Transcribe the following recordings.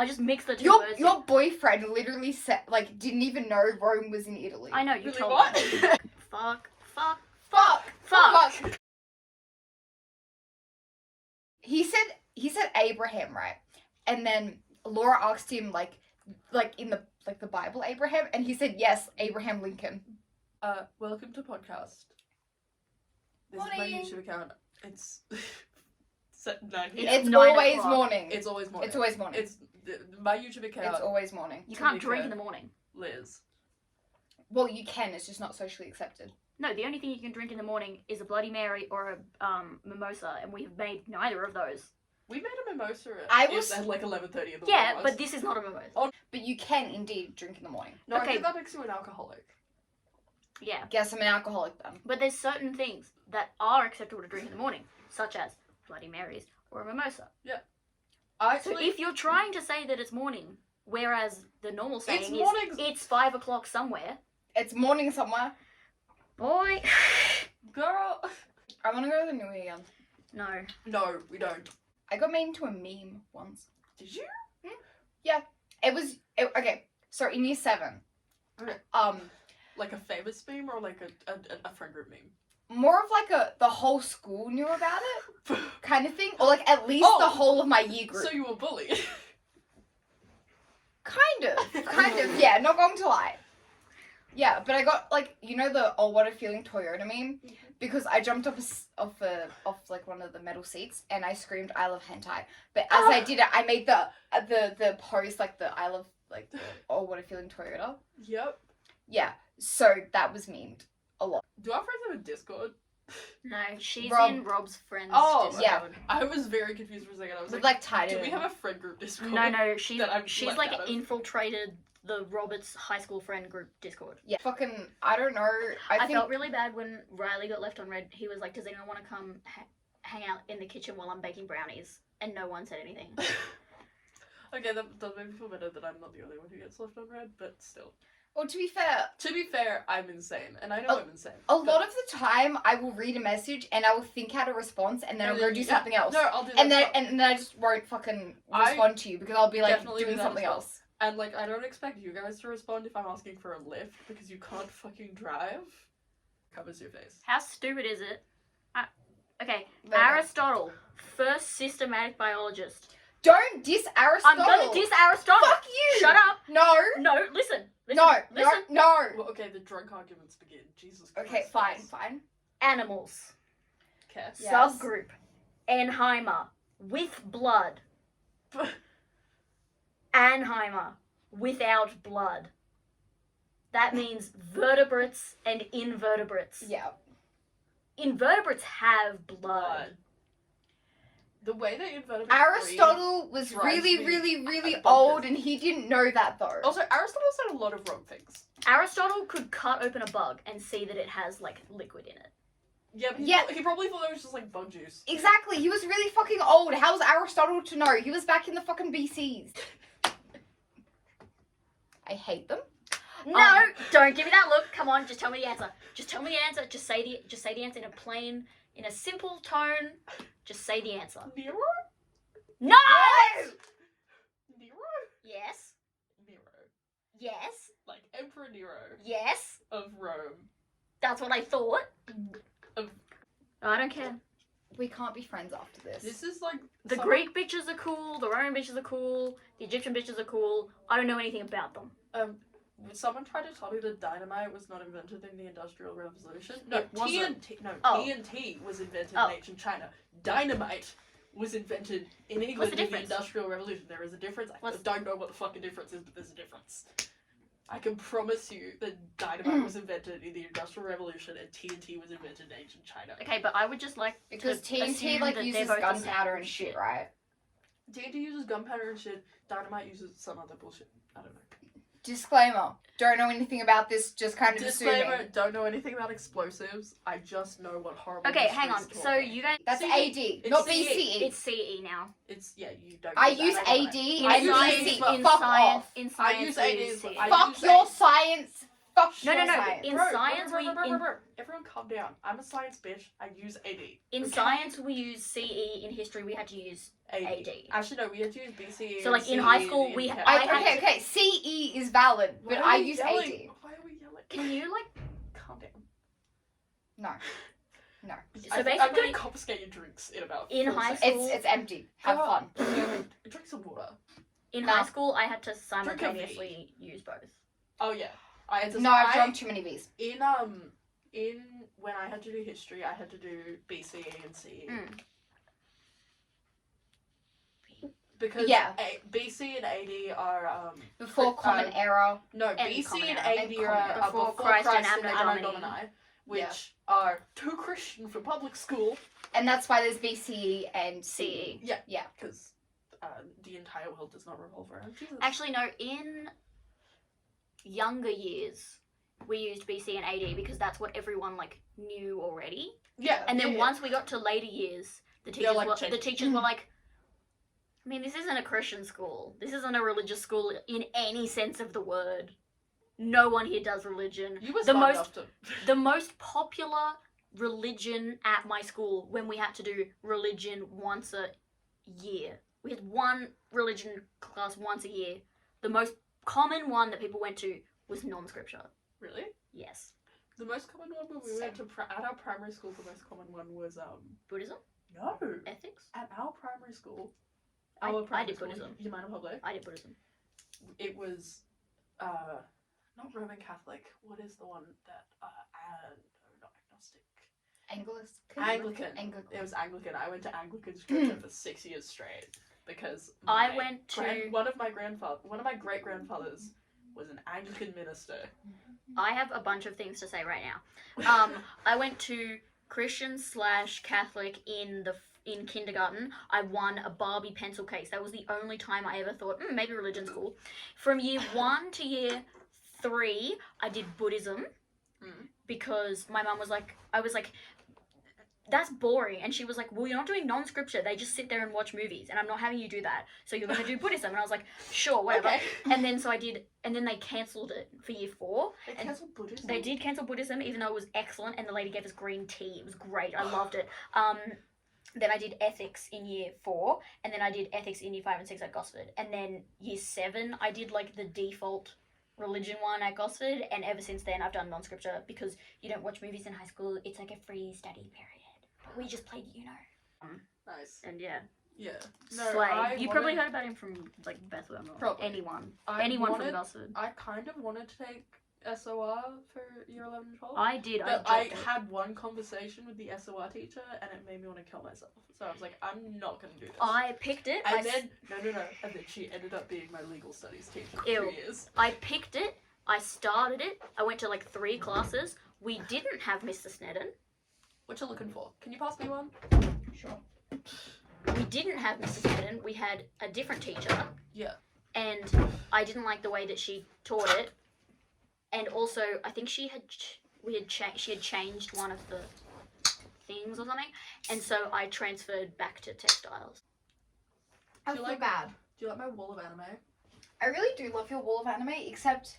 I just mixed the two words. Your boyfriend literally said, like, didn't even know Rome was in Italy. I know, you Really, told what? me. Fuck. He said Abraham, right? And then Laura asked him, like in the Bible, Abraham, and he said, yes, Abraham Lincoln. Welcome to podcast. This Morning. is my YouTube account. It's... It's 9 always o'clock. morning. It's always morning. It's always morning. It's my YouTube account. It's always morning. You can't Tamika, drink in the morning. Liz. Well, you can. It's just not socially accepted. No, the only thing you can drink in the morning is a Bloody Mary or a mimosa, and we have made neither of those. We made a mimosa at like 11:30 in the morning. Yeah, but this is not a mimosa. Oh. But you can indeed drink in the morning. No, Okay. I think that makes you an alcoholic. Yeah. Guess I'm an alcoholic then. But there's certain things that are acceptable to drink in the morning, such as Bloody Marys or a mimosa. So if you're trying to say that it's morning, whereas the normal saying is it's 5 o'clock somewhere, It's morning somewhere. boy. Girl. I want to go to the New Year again. No. No, we don't. I got made into a meme once. Did you? Okay, so in year 7, Okay. Like a famous meme or like a friend group meme? more of like the whole school knew about it kind of thing, or like at least Oh. the whole of my year group. So you were bullied. Kind of, yeah, not going to lie. Yeah, but I got like, you know, the "oh what a feeling" Toyota meme, because I jumped off like one of the metal seats and I screamed "I love hentai," but as I did it, I made the pose like the "I love" like the "oh what a feeling" Toyota. Yep. Yeah, so that was memed a lot. Do our friends have a Discord? No, she's Rob. in Rob's friend's Oh, Discord. yeah. I was very confused for a second. I was With like, like tied do in. we have a friend group Discord? No, she's that I've she's left like out of? infiltrated the Roberts high school friend group Discord. Yeah, fucking, I don't know. I think felt really bad when Riley got left on red. He was like, does anyone want to come hang out in the kitchen while I'm baking brownies? And no one said anything. Okay, that does make me feel better that I'm not the only one who gets left on red, but still. Well, to be fair, I'm insane, and I know I'm insane. a lot of the time I will read a message and I will think out a response and then I'll go do something else. No, I'll do that. And then I just won't fucking respond to you because I'll be like definitely doing do that something as well. else. And like, I don't expect you guys to respond if I'm asking for a lift because you can't fucking drive. Covers your face. How stupid is it? Okay, There you go. Aristotle, first systematic biologist. Don't diss Aristotle. I'm gonna diss Aristotle. Fuck you. Shut up. No. No, listen. No. Listen. No. Well, okay, the drunk arguments begin. Jesus Christ. Okay, fine. Animals. Okay. Yes. Subgroup. Anheimer. With blood. Anheimer. Without blood. That means vertebrates and invertebrates. Yeah. Invertebrates have blood. The way that invertebrates Aristotle was drives really, me really, really bonkers. old and he didn't know that though. Also, Aristotle said a lot of wrong things. Aristotle could cut open a bug and see that it has, like, liquid in it. Yeah, but Yeah. he probably thought it was just like bug juice. Exactly. He was really fucking old. How was Aristotle to know? He was back in the fucking BCs. I hate them. No, don't give me that look. Come on, just tell me the answer. Just tell me the answer. Just say the answer in a plain, in a simple tone. Just say the answer. Nero? No! Nero? Yes. Nero. Yes. Like Emperor Nero Yes. of Rome. That's what I thought. Of- I don't care. We can't be friends after this. This is like The Greek bitches are cool. The Roman bitches are cool. The Egyptian bitches are cool. I don't know anything about them. Someone tried to tell me that dynamite was not invented in the Industrial Revolution. No, It wasn't. TNT. No, Oh. TNT was invented Oh. in ancient China. Dynamite was invented in England What's the in the difference? Industrial Revolution. There is a difference. I What's- don't know what the fucking difference is, but there's a difference. I can promise you that dynamite was invented in the Industrial Revolution and TNT was invented in ancient China. Okay, but I would just like Because to TNT assume like that uses they're both the same gunpowder and shit, right? TNT uses gunpowder and shit. Dynamite uses some other bullshit. I don't know. Disclaimer. Don't know anything about this, just kind of Disclaimer, assuming. don't know anything about explosives. I just know what horrible Okay, hang on. mysteries So taught me. you guys, That's CE. AD, It's not CE. BCE. it's CE now. It's, yeah, you don't I use that use anyway. AD I and use BCE. AD, but in Fuck science, off. in I science, use we AD, use but CE. I Fuck use your AD. science. fuck No, science. in science, everyone calm down. I'm a science bitch. I use AD. In science, we use CE. In history, we had to use AD. Actually, no, we had to use BCE. So, like, in high school, Okay, CE is valid, but I use AD. Why are we yelling? Can you, like... Calm down. No. So basically... I'm gonna confiscate your drinks in about In 4 high seconds. school... It's empty. Have fun. Drink some water. In high school, I had to simultaneously use both. Oh, yeah. I had to... No, I've drunk too many V's. When I had to do history, I had to do BCE and CE. Because BC and AD are before Common Era. No, BC and AD are before Christ and Anno Domini, which are too Christian for public school. And that's why there's BCE and CE. Yeah. Because the entire world does not revolve around Jesus. Actually, no. In younger years, we used BC and AD because that's what everyone like knew already. Yeah. And then once we got to later years, the teachers were like, I mean, this isn't a Christian school. This isn't a religious school in any sense of the word. No one here does religion. You were smart enough to... The most popular religion at my school, when we had to do religion once a year. We had one religion class once a year. The most common one that people went to was non-scripture. Really? Yes. The most common one when we went to at our primary school, the most common one was Buddhism? No. Ethics? At our primary school. I did Buddhism. Humana Public. I did Buddhism. It was not Roman Catholic. What is the one that not agnostic. Anglican. It was Anglican. I went to Anglican scripture for 6 years straight because one of my great grandfathers was an Anglican minister. I have a bunch of things to say right now. I went to Christian/Catholic in kindergarten. I won a Barbie pencil case. That was the only time I ever thought, maybe religion's cool. From year 1 to year 3, I did Buddhism because my mum was like, I was like, that's boring. And she was like, well, you're not doing non-scripture. They just sit there and watch movies. And I'm not having you do that. So you're going to do Buddhism. And I was like, sure, whatever. Okay. And then so I did. And then they cancelled it for year 4. They cancelled Buddhism? They did cancel Buddhism, even though it was excellent. And the lady gave us green tea. It was great. I loved it. Then I did ethics in year 4. And then I did ethics in year 5 and 6 at Gosford. And then year 7, I did like the default religion one at Gosford. And ever since then, I've done non-scripture because you don't watch movies in high school. It's like a free study period. We just played Uno. Nice. And yeah. Yeah. Slay. You probably heard about him from like Bethlehem or anyone. Anyone from Gosford. I kind of wanted to take SOR for year 11 and 12. I did. But I had one conversation with the SOR teacher and it made me want to kill myself. So I was like, I'm not going to do this. I picked it. And then, no. And then she ended up being my legal studies teacher for 3 years. I picked it. I started it. I went to like 3 classes. We didn't have Mr. Snedden. What you looking for? Can you pass me one? Sure. We didn't have Mrs. Snedden. We had a different teacher. Yeah. And I didn't like the way that she taught it. And also, I think she had changed one of the things or something. And so I transferred back to textiles. I feel bad. Do you like my wall of anime? I really do love your wall of anime, except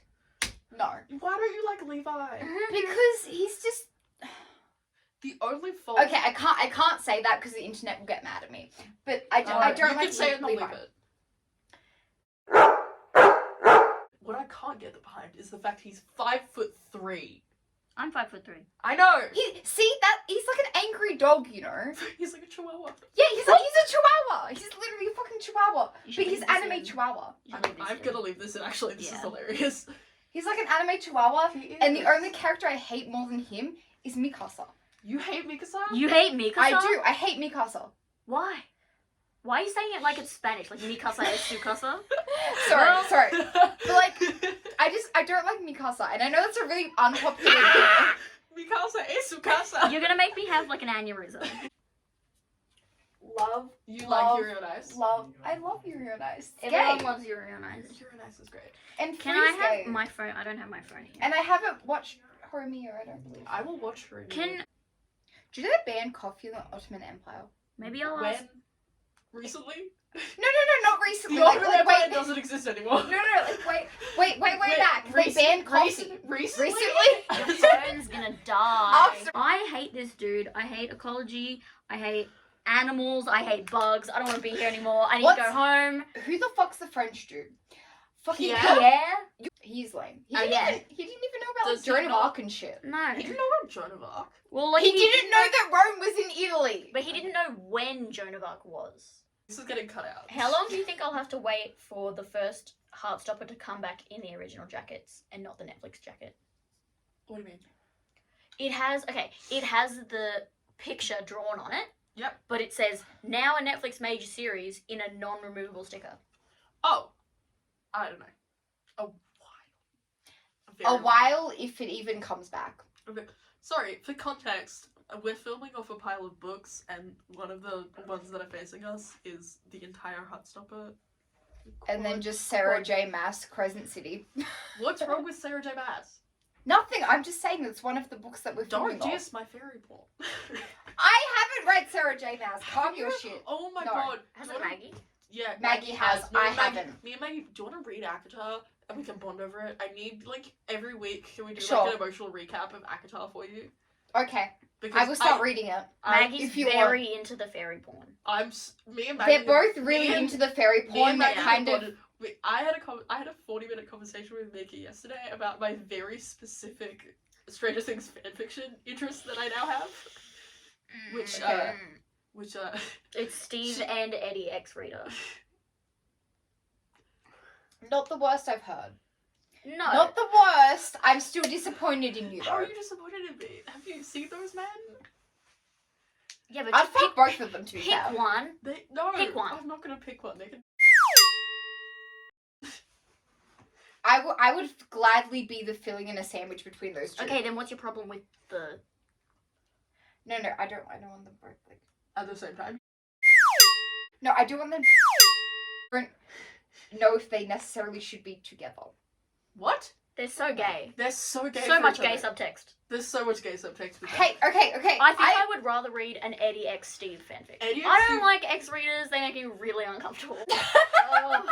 no. Why don't you like Levi? Because he's just. The only fault. Okay, I can't say that because the internet will get mad at me. But I don't like. You can say it and I'll leave it. What I can't get behind is the fact he's 5'3". I'm 5'3". I know. He's like an angry dog, you know. He's like a chihuahua. Yeah, he's a chihuahua. He's literally a fucking chihuahua. But he's anime chihuahua. I'm gonna leave this in. Actually, this is hilarious. He's like an anime chihuahua, and the only character I hate more than him is Mikasa. You hate Mikasa? You hate Mikasa? I do. I hate Mikasa. Why? Why are you saying it like it's Spanish? Like Mikasa es su casa? Sorry. But like, I don't like Mikasa, and I know that's a really unpopular opinion. Mikasa es su casa. You're gonna make me have like an aneurysm. Like Yuri on Ice? I love Yuri on Ice. Everyone loves Yuri on Ice. Yuri on Ice is great. And can I have my phone? I don't have my phone here. And I haven't watched Horimiya, I don't believe. I will watch Horimiya. Do you know they banned coffee in the Ottoman Empire? Maybe I'll ask. When? Recently? No, not recently. The Ottoman Empire doesn't exist anymore. No, like, wait back. They banned Halsey. Recently? Your phone's gonna die. I hate this dude. I hate ecology. I hate animals. I hate bugs. I don't want to be here anymore. I need to go home. Who the fuck's the French dude? Fucking Pierre? He's lame. He Oh, didn't yeah. even know about Joan of Arc and shit. No. He didn't know about Joan of Arc. Well, like, He didn't know that Rome was in Italy. But he didn't know when Joan of Arc was. This is getting cut out. How long do you think I'll have to wait for the first Heartstopper to come back in the original jackets and not the Netflix jacket? What do you mean? It has the picture drawn on it. Yep. But it says, now a Netflix major series in a non-removable sticker. Oh. I don't know. A while, if it even comes back. Okay. Sorry, for context, we're filming off a pile of books, and one of the ones that are facing us is the entire Heartstopper. And then just Sarah J. Maas, Crescent City. What's wrong with Sarah J. Maas? Nothing. I'm just saying that's one of the books that we're filming Don't diss my fairy porn. I haven't read Sarah J. Maas. Calm your shit. Oh my No. god. Hasn't Maggie? Yeah, Maggie has. I haven't. Me and Maggie, do you want to read ACOTAR and we can bond over it? I need, like, every week, can we do, Sure. like, an emotional recap of ACOTAR for you? Okay. Because I will start reading it. Maggie's if you very into the fairy porn. Me and Maggie... They're both really into the fairy porn that kind of... I had a 40-minute conversation with Nikki yesterday about my very specific Stranger Things fanfiction interest that I now have. Which, It's Steve and Eddie X-Reader. Not the worst I've heard. No. Not the worst. I'm still disappointed in you, though. How are you disappointed in me? Have you seen those men? Yeah, but I'd fuck both of them, to be pick fair. one. Pick one. I'm not gonna pick one. They can... I would gladly be the filling in a sandwich between those two. Okay, then what's your problem with the... No, I don't want them both, like... At the same time? No, I do want them to... know if they necessarily should be together. What? They're so gay. They're so gay. So much gay subtext. There's so much gay subtext with Hey, okay. I think I would rather read an Eddie X Steve fanfic. I don't like X readers. They make me really uncomfortable. Oh.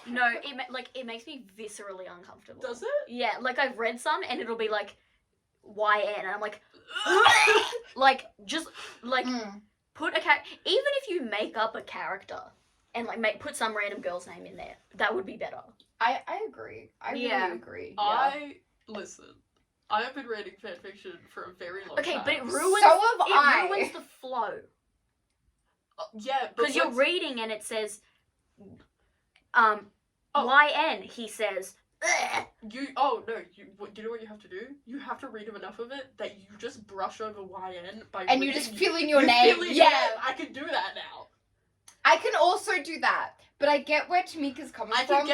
No, it makes me viscerally uncomfortable. Does it? Yeah, like I've read some and it'll be like YN and I'm like like just like put a even if you make up a character and like put some random girl's name in there, that would be better. I agree. I really agree. Listen. I have been reading fanfiction for a very long time. Okay, but it ruins. So have I. It ruins the flow. Yeah, because you're reading and it says, YN. He says. Do you know what you have to do? You have to read enough of it that you just brush over YN by. And you just fill in your name. Yeah, I can do that now. I can also do that. But I get where Tamika's coming from.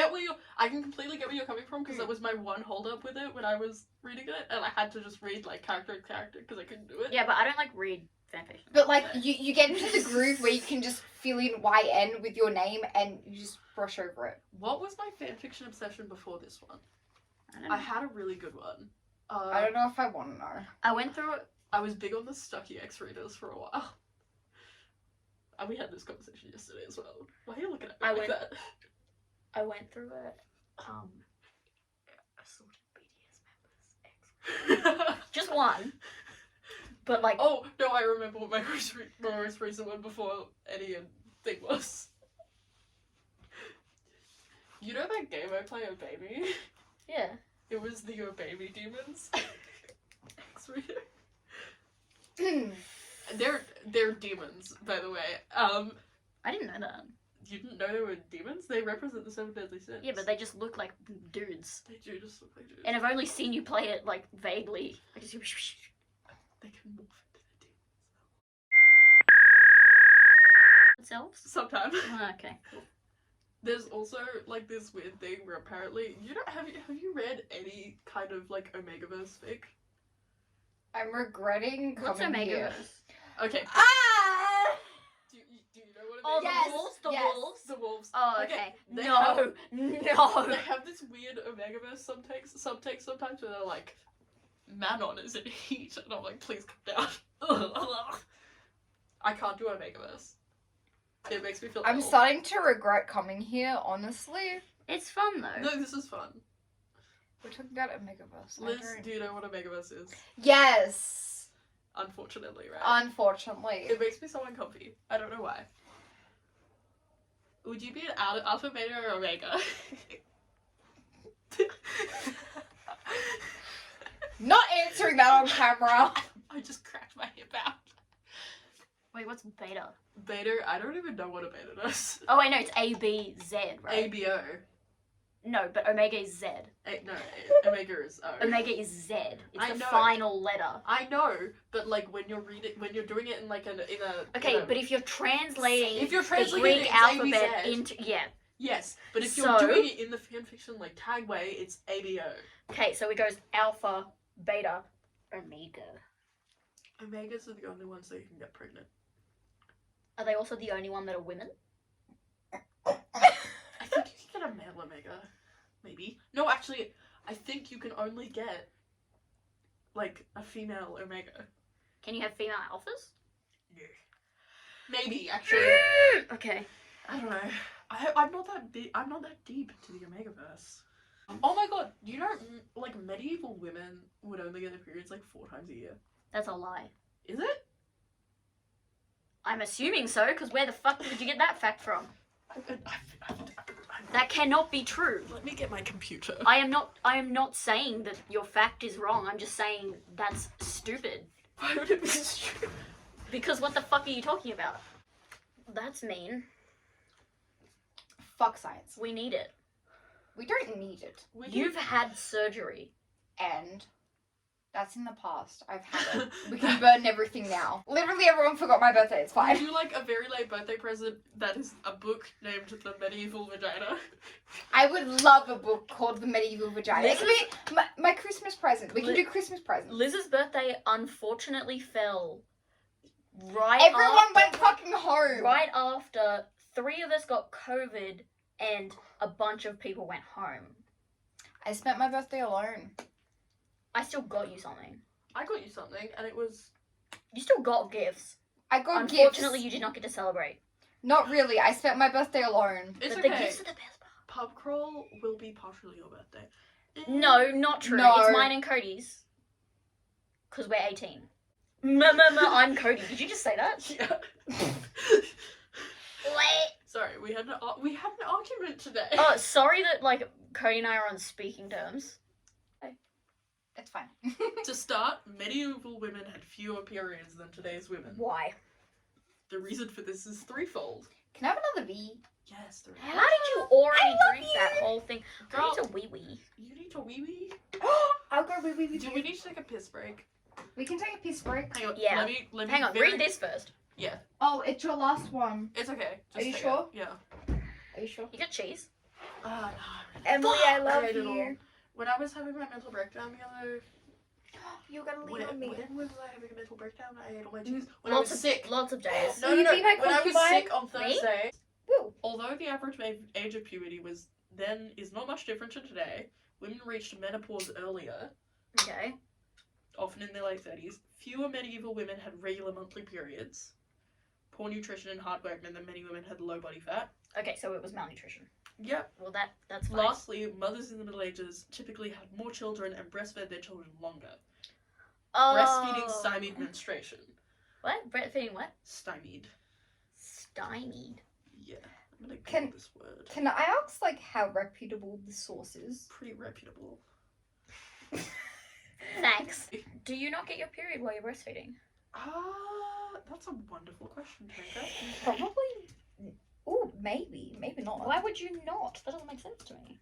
I can completely get where you're coming from because that was my one hold up with it when I was reading it, and I had to just read like character to character because I couldn't do it. Yeah, but I don't like read fanfiction. But like you get into the groove where you can just fill in YN with your name and you just brush over it. What was my fanfiction obsession before this one? I don't know. I had a really good one. I don't know if I want to know. I went through it. I was big on the Stucky X readers for a while. And we had this conversation yesterday as well. Why are you looking at me like that? I went through it. Assaulted BDS members. Just one. But like. Oh no! I remember what my most recent one before Eddie and thing was. You know that game I play, a baby? Yeah. It was the Your Baby Demons. X-reader. They're demons, by the way. I didn't know that. You didn't know they were demons? They represent the 7 deadly sins. Yeah, but they just look like dudes. They do just look like dudes. And I've only seen you play it, like, vaguely. I just... They can morph into the demons. Themselves? Sometimes. Oh, okay. Cool. There's also, like, this weird thing where apparently... Have you read any kind of, like, Omegaverse fic? I'm regretting coming What's Omegaverse? here. Okay. Do you know what it is? Oh, Yes, the wolves? The yes. wolves? The wolves. Oh, okay. They No. They have this weird Omegaverse subtext sometimes where they're like, Manon is in heat. And I'm like, please come down. I can't do Omegaverse. It makes me feel I'm ill. starting to regret coming here, honestly. It's fun, though. No, this is fun. We're talking about Omegaverse. Liz, do you know what Omegaverse is? Yes. Unfortunately, right? Unfortunately. It makes me so uncomfy. I don't know why. Would you be an alpha, beta, or omega? Not answering that on camera. I just cracked my hip out. Wait, what's beta? Beta, I don't even know what a beta does. Oh, I know, it's A, B, Z, right? ABO. No, but omega is Z. No, omega is O. Omega is Z. It's I the know. final letter. I know, but like when you're doing it in like in a. Okay, but if you're translating, the Greek Greek alphabet ABZ. into Yes, but if you're doing it in the fanfiction like tag way, it's ABO. Okay, so it goes alpha, beta, omega. Omegas are the only ones that you can get pregnant. Are they also the only one that are women? I think you can get a male omega. Maybe. No, actually, I think you can only get like a female omega. Can you have female alphas? Yeah. Maybe, actually. Okay. I don't know. I'm not that big. I'm not that deep into the Omegaverse. Oh my god! You know, like medieval women would only get their periods like 4 times a year. That's a lie. Is it? I'm assuming so, because where the fuck did you get that fact from? That cannot be true. Let me get my computer. I am not saying that your fact is wrong. I'm just saying that's stupid. Why would it be stupid? Because what the fuck are you talking about? That's mean. Fuck science. We need it. We don't need it. You've had surgery. And that's in the past. I've had it. We can burn everything now. Literally everyone forgot my birthday. It's fine. Would you like a very late birthday present that is a book named The Medieval Vagina? I would love a book called The Medieval Vagina. It could be my Christmas present. We can do Christmas presents. Liz's birthday unfortunately fell Everyone went fucking home. Right after 3 of us got COVID and a bunch of people went home. I spent my birthday alone. I still got you something. I got you something, and it was... You still got gifts. I got gifts. Unfortunately, you did not get to celebrate. Not really. I spent my birthday alone. It's but okay. the gifts are the best part. Pub crawl will be partially your birthday. No, not true. No. It's mine and Cody's. Because we're 18. I'm Cody. Did you just say that? Yeah. Wait. Sorry, we had an argument today. Oh, sorry that, like, Cody and I are on speaking terms. It's fine. To start, medieval women had fewer periods than today's women. Why? The reason for this is threefold. Can I have another V? Yes, there is. How did you already drink you. that whole thing? Girl, I need a wee-wee. You need a wee-wee? I'll go wee-wee with Do you. we need to take a piss break? We can take a piss break. Hang on, Yeah. let me Hang on, read this first. Yeah. Oh, it's your last one. It's okay. Are you take sure? It. Yeah. Are you sure? You got cheese? No. Emily, I love ate it you. all. When I was having my mental breakdown the other... You're gonna lean When on me. was I having a mental breakdown? I ate all my cheese. When I was sick. Lots of days. No. Will you be my When I was concubine? sick on Thursday, Woo. although the average age of puberty was then is not much different to today, women reached menopause earlier, Okay. often in their late 30s. Fewer medieval women had regular monthly periods. Poor nutrition and hard work meant that many women had low body fat. Okay, so it was malnutrition. Yep. Well, that's fine. Lastly, mothers in the Middle Ages typically had more children and breastfed their children longer. Oh. Breastfeeding stymied menstruation. What? Breastfeeding what? Stymied. Stymied. Yeah. I'm gonna Can- Google this word. Can I ask, like, how reputable the source is? Pretty reputable. Thanks. Do you not get your period while you're breastfeeding? That's a wonderful question, Tamika. Probably. Ooh, maybe. Maybe not. Why would you not? That doesn't make sense to me.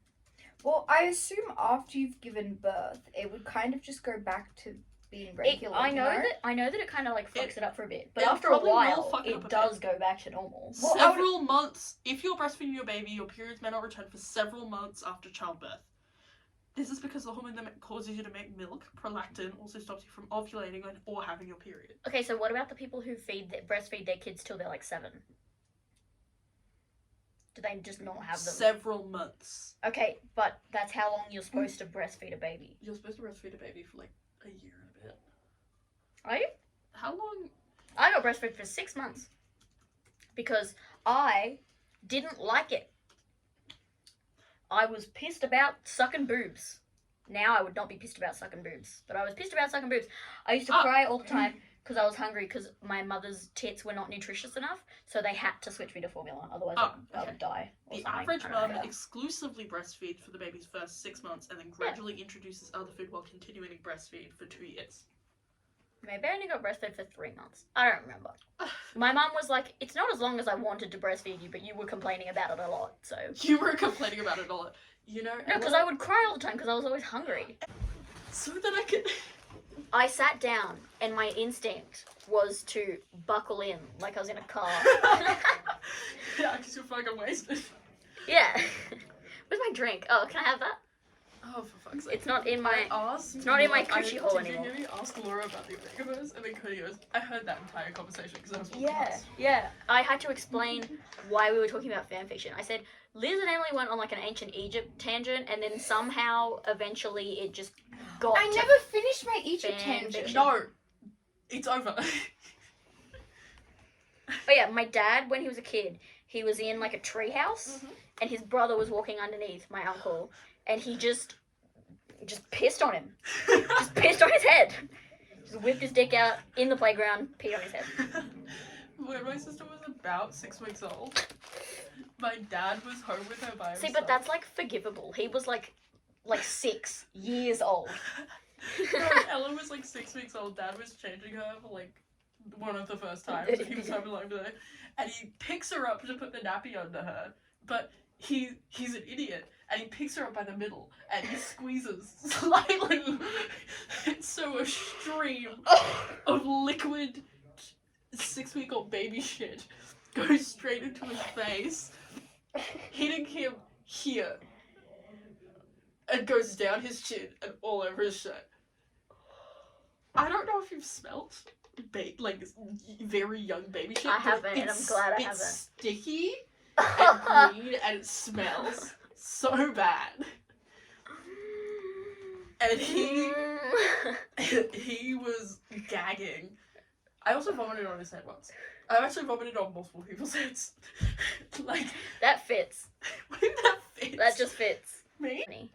Well, I assume after you've given birth, it would kind of just go back to being regular. I know that it kind of like fucks it up for a bit, but it after a probably will while, fuck it up a it does go back to normal. Well, Several months. If you're breastfeeding your baby, your periods may not return for several months after childbirth. This is because the hormone that causes you to make milk, prolactin, also stops you from ovulating or having your period. Okay, so what about the people who breastfeed their kids till they're like 7? Do they just not have them? Several months. Okay, but that's how long you're supposed to breastfeed a baby. You're supposed to breastfeed a baby for like a year and a bit. Are you? How long? I got breastfed for 6 months because I didn't like it. I was pissed about sucking boobs. Now I would not be pissed about sucking boobs, but I was pissed about sucking boobs. I used to cry all the time because I was hungry because my mother's tits were not nutritious enough, so they had to switch me to formula, otherwise I would die. The average mum exclusively breastfeeds for the baby's first 6 months and then gradually introduces other food while continuing to breastfeed for 2 years. Maybe I only got breastfed for 3 months. I don't remember. My mum was like, it's not as long as I wanted to breastfeed you, but you were complaining about it a lot, so... You were complaining about it a lot. You know... No, because I would cry all the time because I was always hungry. So that I could... I sat down and my instinct was to buckle in like I was in a car. Yeah, because you're fucking wasted. Yeah. Where's my drink? Oh, can I have that? Oh, for fuck's sake. It's not in my... It's not in my coochie hole anymore. Did you hear me ask Laura about the omega-verse? And then Cody goes, I heard that entire conversation because I was on Yeah, yeah. I had to explain why we were talking about fanfiction. I said, Liz and Emily went on like an ancient Egypt tangent, and then somehow, eventually, it just got I never finished my Egypt tangent. No. It's over. But yeah, my dad, when he was a kid, he was in like a treehouse, and his brother was walking underneath, my uncle, and he just pissed on him. Just pissed on his head. Just whipped his dick out in the playground, peed on his head. When my sister was about 6 weeks old, my dad was home with her by himself. See, but that's like forgivable. He was like 6 years old. No, Ella was like 6 weeks old. Dad was changing her for like one of the first times. He was home alone with her, and he picks her up to put the nappy under her. But he's an idiot, and he picks her up by the middle, and he squeezes slightly. And so a stream of liquid 6-week-old baby shit goes straight into his face, hitting him here, and goes down his chin and all over his shirt. I don't know if you've smelt like very young baby shit. I haven't, and I'm glad I haven't. It's sticky and green, and it smells so bad. And he was gagging. I also vomited on his head once. I've actually vomited on multiple people's heads. Like that fits. What did that fit? That just fits. Me?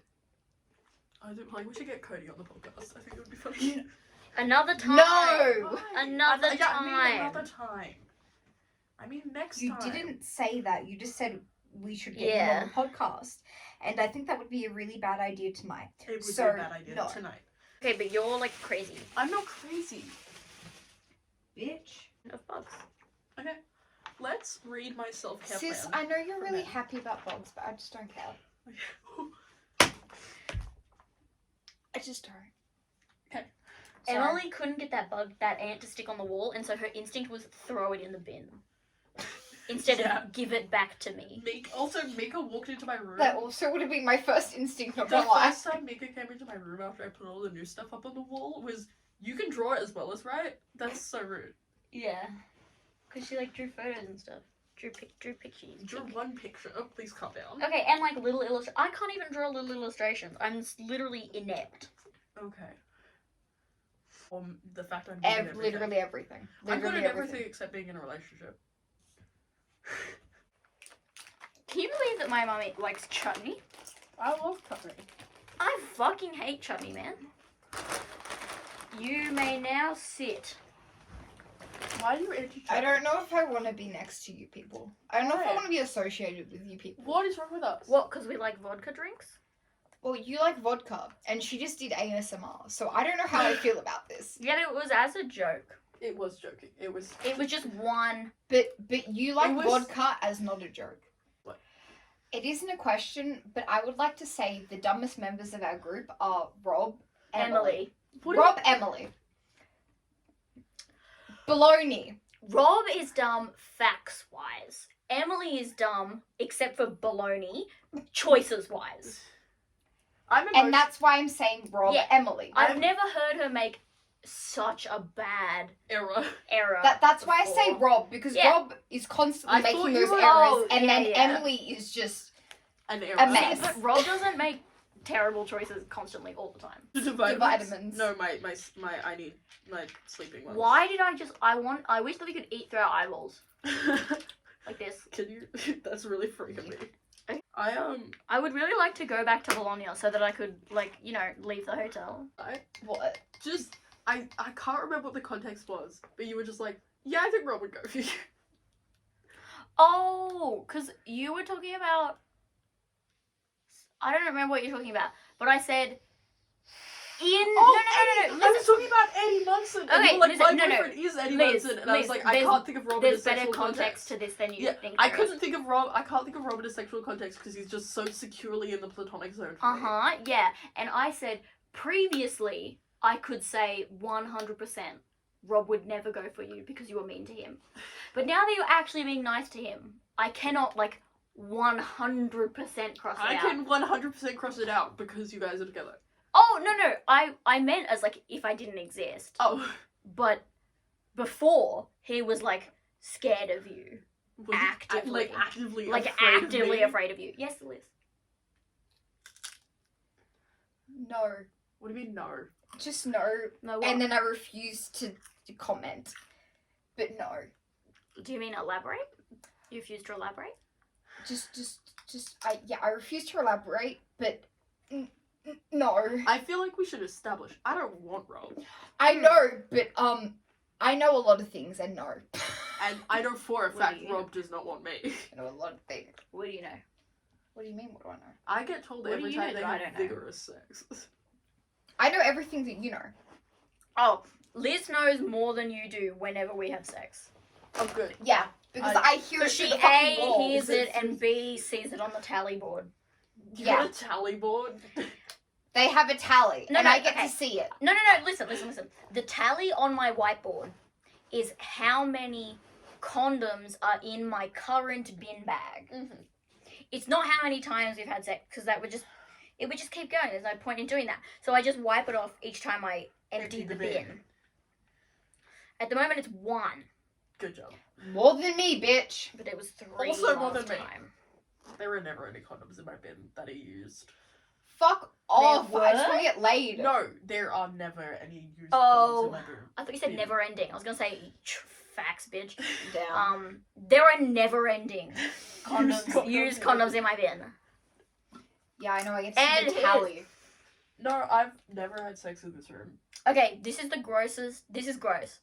I think we should get Cody on the podcast. I think it would be funny. Another time. No! Another time. I mean another time. I mean next time. You didn't say that. You just said we should get him on the podcast. And I think that would be a really bad idea tonight. It would be a bad idea tonight. Okay, but you're like crazy. I'm not crazy. Bitch. Of bugs. Okay. Let's read my self-care plan. Sis, I know you're really happy about bugs, but I just don't care. I just don't. Okay. Emily couldn't get that ant to stick on the wall, and so her instinct was throw it in the bin. Instead of give it back to me. Mika walked into my room. That also would have been my first instinct, not the gonna lie. first time Mika came into my room after I put all the new stuff up on the wall was, you can draw it as well as write? That's so rude. Yeah. Because she like drew photos and stuff. Drew pictures. Drew one picture. Oh, please calm down. Okay, and like little illustrations. I can't even draw little illustrations. I'm literally inept. Okay. The fact I'm good at literally everything. I'm good at everything except being in a relationship. Can you believe that my mummy likes chutney? I love chutney. I fucking hate chutney, man. You may now sit. Why do you anti-chutney? I don't know if I want to be next to you people. I don't know if I want to be associated with you people. What is wrong with us? What, because we like vodka drinks? Well, you like vodka, and she just did ASMR, so I don't know how I feel about this. Yeah, it was as a joke. It was joking. It was just one. But you like vodka as not a joke. What? It isn't a question, but I would like to say the dumbest members of our group are Rob, Emily. Rob, Emily. Baloney. Rob is dumb facts-wise. Emily is dumb, except for baloney, choices-wise. And that's why I'm saying Rob, Emily. I've never heard her make such a bad error. That's why I say Rob, because Rob is constantly making those errors, and then Emily is just an error. A mess. See, but Rob doesn't make terrible choices constantly all the time. The vitamins. No, I need my sleeping ones. Why did I wish that we could eat through our eyeballs. Like this. Can you? That's really freaking me. I would really like to go back to Bologna so that I could, like, you know, leave the hotel. What? Just, I can't remember what the context was, but you were just like, yeah, I think Rob would go for you. Oh, because you were talking about... I don't remember what you're talking about, but I said... No. I was talking about Eddie Munson. And you were like, my boyfriend is Eddie Munson. And I was like, I can't think of Rob in a sexual context. There's better context to this than you think. I can't think of Rob in a sexual context because he's just so securely in the platonic zone for me. Yeah. And I said, previously, I could say 100% Rob would never go for you because you were mean to him. But now that you're actually being nice to him, I cannot, like, 100% cross it out. I can 100% cross it out because you guys are together. Oh, no. I meant as, like, if I didn't exist. Oh. But before, he was, like, scared of you. Actively. Actively afraid of you. Yes, Liz. No. What do you mean, no? Just no. No what? And then I refuse to comment. But no. Do you mean elaborate? You refuse to elaborate? I refuse to elaborate, but... No. I feel like we should establish. I don't want Rob. I know, but I know a lot of things and no. And I know for a fact Rob does not want me. I know a lot of things. What do you know? What do you mean? What do I know? I get told every time they have vigorous sex. I know everything that you know. Oh, Liz knows more than you do whenever we have sex. Oh, good. Yeah, because I hear it through the fucking wall. A, hears it, and B, sees it on the tally board. You got a tally board? They have a tally, and I get to see it. No, listen. The tally on my whiteboard is how many condoms are in my current bin bag. Mm-hmm. It's not how many times we've had sex, because it would just keep going. There's no point in doing that. So I just wipe it off each time I empty the bin. At the moment, it's 1. Good job. More than me, bitch. But it was 3 Also more than time. Me. There were never any condoms in my bin that I used. Fuck off. I just want to get laid. No, there are never any used condoms in my bin. I thought you said never ending. I was going to say, facts, bitch. Damn. There are never ending used condoms in my bin. Yeah, I know. I get to see the tally. No, I've never had sex in this room. Okay, this is the grossest. This is gross.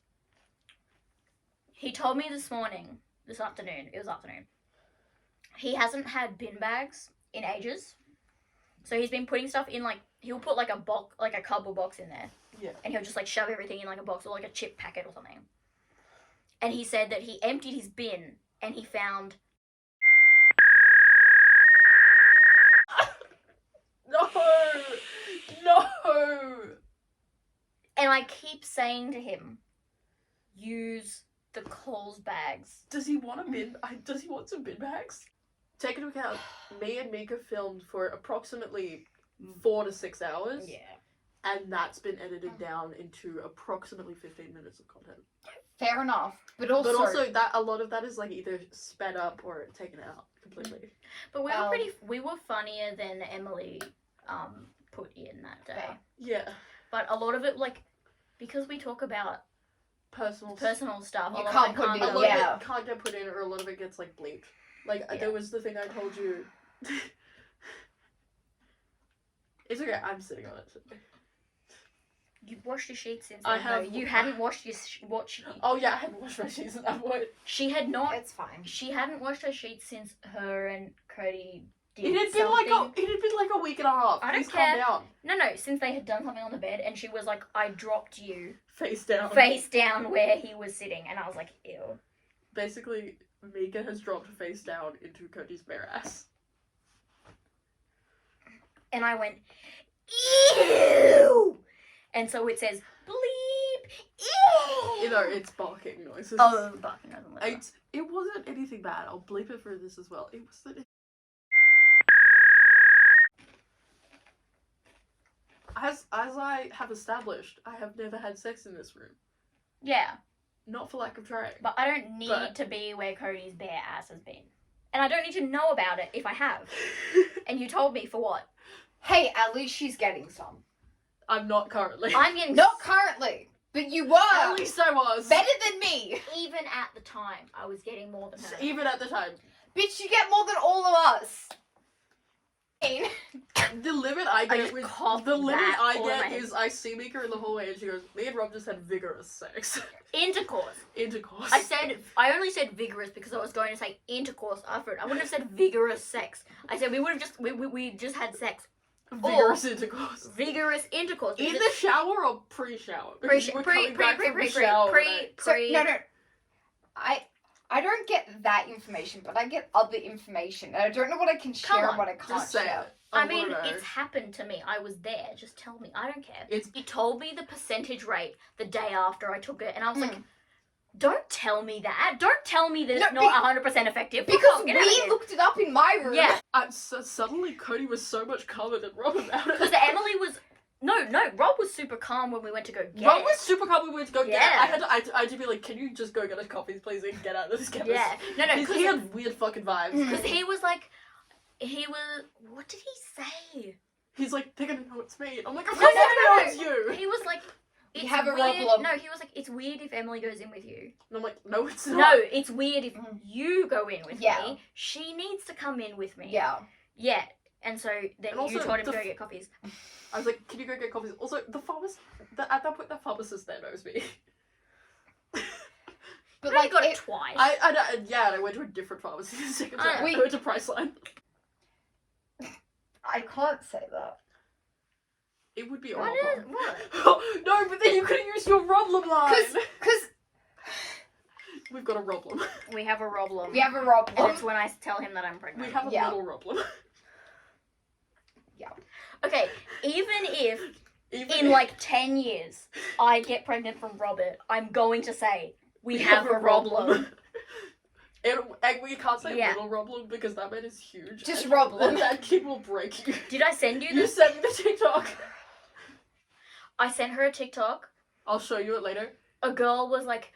He told me this afternoon. It was afternoon. He hasn't had bin bags in ages. So he's been putting stuff in, like, he'll put, like, a box, like, a cardboard box in there. Yeah. And he'll just, like, shove everything in, like, a box or, like, a chip packet or something. And he said that he emptied his bin and he found... No! And I keep saying to him, use the Coles bags. Does he want a bin? Does he want some bin bags? Take into account, me and Mika filmed for approximately 4 to 6 hours. Yeah. And that's been edited down into approximately 15 minutes of content. Fair enough. But also that a lot of that is like either sped up or taken out completely. But we were funnier than Emily put in that day. Yeah. But a lot of it, like, because we talk about personal stuff, you can't put it in. A lot of it can't get put in, or a lot of it gets like bleeped. Like there was the thing I told you. It's okay. I'm sitting on it. You've washed your sheets since I then, have. though. You hadn't washed your Oh yeah, I hadn't washed my sheets at that point. She had not. It's fine. She hadn't washed her sheets since her and Cody did It had been like a week and a half. I don't Please care. calm down. No, since they had done something on the bed, and she was like, "I dropped you face down where he was sitting," and I was like, "Ew." Basically, Mika has dropped face down into Cody's bare ass. And I went, "Ew!" And so it says, "Bleep, ew!" You know, it's barking noises. Oh, barking noises. It wasn't anything bad. I'll bleep it for this as well. It was that As I have established, I have never had sex in this room. Yeah. Not for lack of trying. But I don't need to be where Cody's bare ass has been. And I don't need to know about it if I have. And you told me for what? Hey, at least she's getting some. I'm not currently. I'm getting... Not currently, but you were. At least I was. Better than me. Even at the time, I was getting more than her. Even at the time. Bitch, you get more than all of us. The limit I get is I see Mika in the hallway and she goes, me and Rob just had vigorous sex. Intercourse. Intercourse. I only said vigorous because I was going to say intercourse after it. I wouldn't have said vigorous sex. I said we would have just we just had sex. Vigorous intercourse. Vigorous intercourse. In the shower or pre-shower? Pre. No. I don't get that information, but I get other information. And I don't know what I can share and what I can't share. I mean, it's happened to me. I was there. Just tell me. I don't care. He told me the percentage rate the day after I took it, and I was like, don't tell me that. Don't tell me that it's not 100% effective. Because we looked it up in my room. Yeah. Suddenly Cody was so much calmer than Rob about it. Because Emily was... No, Rob was super calm when we went to go get it. Rob was super calm when we went to go get it. I had to be like, can you just go get us coffees, please, and get out of this campus? Yeah. No, because he had weird fucking vibes. Because he was like... What did he say? He's like, they're gonna know it's me. I'm like, of course they're gonna know it's you. He was like... You have a weird. problem. No, he was like, it's weird if Emily goes in with you. And I'm like, no, it's not. No, it's weird if you go in with me. She needs to come in with me. Yeah. Yeah. And so then you told him to go get coffees. I was like, can you go get coffees? Also, at that point, the pharmacist there knows me. But like, got it twice. I went to a different pharmacy the second time. I went to Priceline. I can't say that. It would be What? No, but then you could have used your problem line. Because we've got a problem. We have a problem. We have a problem. And it's when I tell him that I'm pregnant. We have a little problem. Yeah. Okay, even if in like 10 years I get pregnant from Robert, I'm going to say we have a problem. And we can't say little problem because that man is huge. Just problem. That kid will break you. Did I send you this? You sent me the TikTok. I sent her a TikTok. I'll show you it later. A girl was like,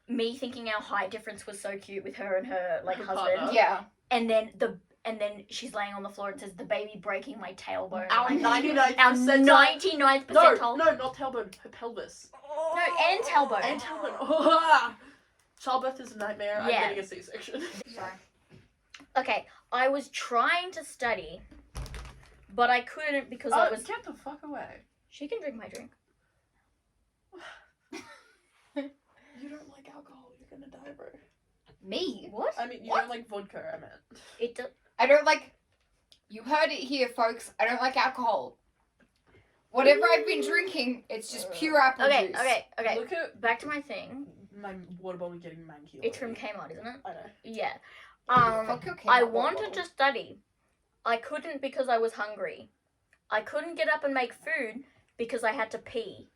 me thinking our height difference was so cute with her and her like husband. Partner. Yeah. And then she's laying on the floor and says, the baby breaking my tailbone. Our 99th Our 99th percentile. No, not tailbone. Her pelvis. No, and tailbone. And tailbone. Oh. Childbirth is a nightmare. Yeah. I'm getting a C-section. Sorry. Okay, I was trying to study, but I couldn't because I was... Get the fuck away. She can drink my drink. You don't like alcohol. You're gonna die, bro. Me? What? I mean, you don't like vodka, I meant. I don't like... You heard it here, folks. I don't like alcohol. Whatever I've been drinking, it's just pure apple juice. Okay. Look at back to my thing. my water bottle getting manky. It's from Kmart, isn't it? I know. Yeah. Fuck your I Kmart wanted bottle. to study. I couldn't because I was hungry. I couldn't get up and make food because I had to pee.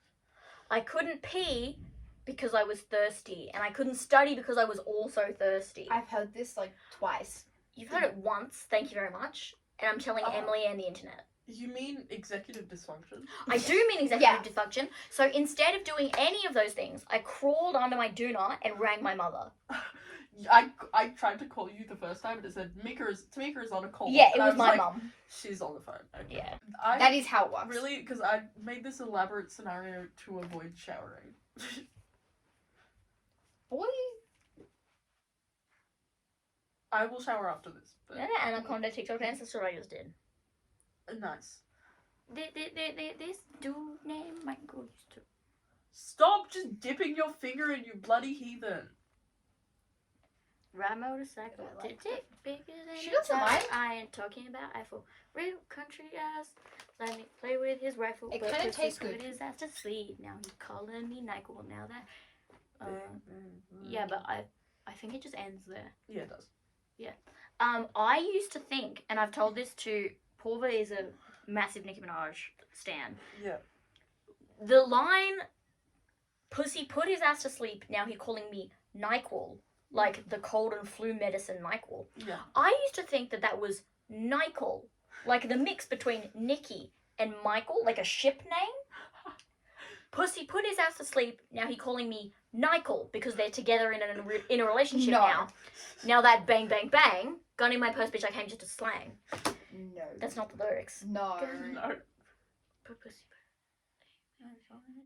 I couldn't pee because I was thirsty. And I couldn't study because I was also thirsty. I've heard this like twice. You've heard it once, thank you very much. And I'm telling Emily and the internet. You mean executive dysfunction? I do mean executive dysfunction. So instead of doing any of those things, I crawled under my doona and rang my mother. I tried to call you the first time and it said Tamika is on a call. Yeah, it was my mum. She's on the phone. Okay. Yeah. That is how it works. Really, because I made this elaborate scenario to avoid showering. Boy. I will shower after this. But... Yeah, Anaconda TikTok dance, that's what I just did. Nice. This dude named Michael used to... Stop just dipping your finger in, you bloody heathen. Ride motorcycle, like tick bigger than she doesn't mind. I ain't talking about Eiffel. Real country ass. Let me play with his rifle. It kind of tastes good. Put his ass to sleep. Now he's calling me NyQuil. Now that, yeah, but I think it just ends there. Yeah, it does. Yeah. I used to think, and I've told this to Paula, is a massive Nicki Minaj stan. Yeah. The line, "Pussy put his ass to sleep. Now he calling me NyQuil." Like the cold and flu medicine NyQuil. Yeah. I used to think that was Nyquil. Like the mix between Nikki and Michael, like a ship name. Pussy put his ass to sleep. Now he calling me Nyquil because they're together in a relationship now. Now that bang bang bang, gun in my purse, bitch, I came just to slang. No. That's not the lyrics. No. No. Put pussy.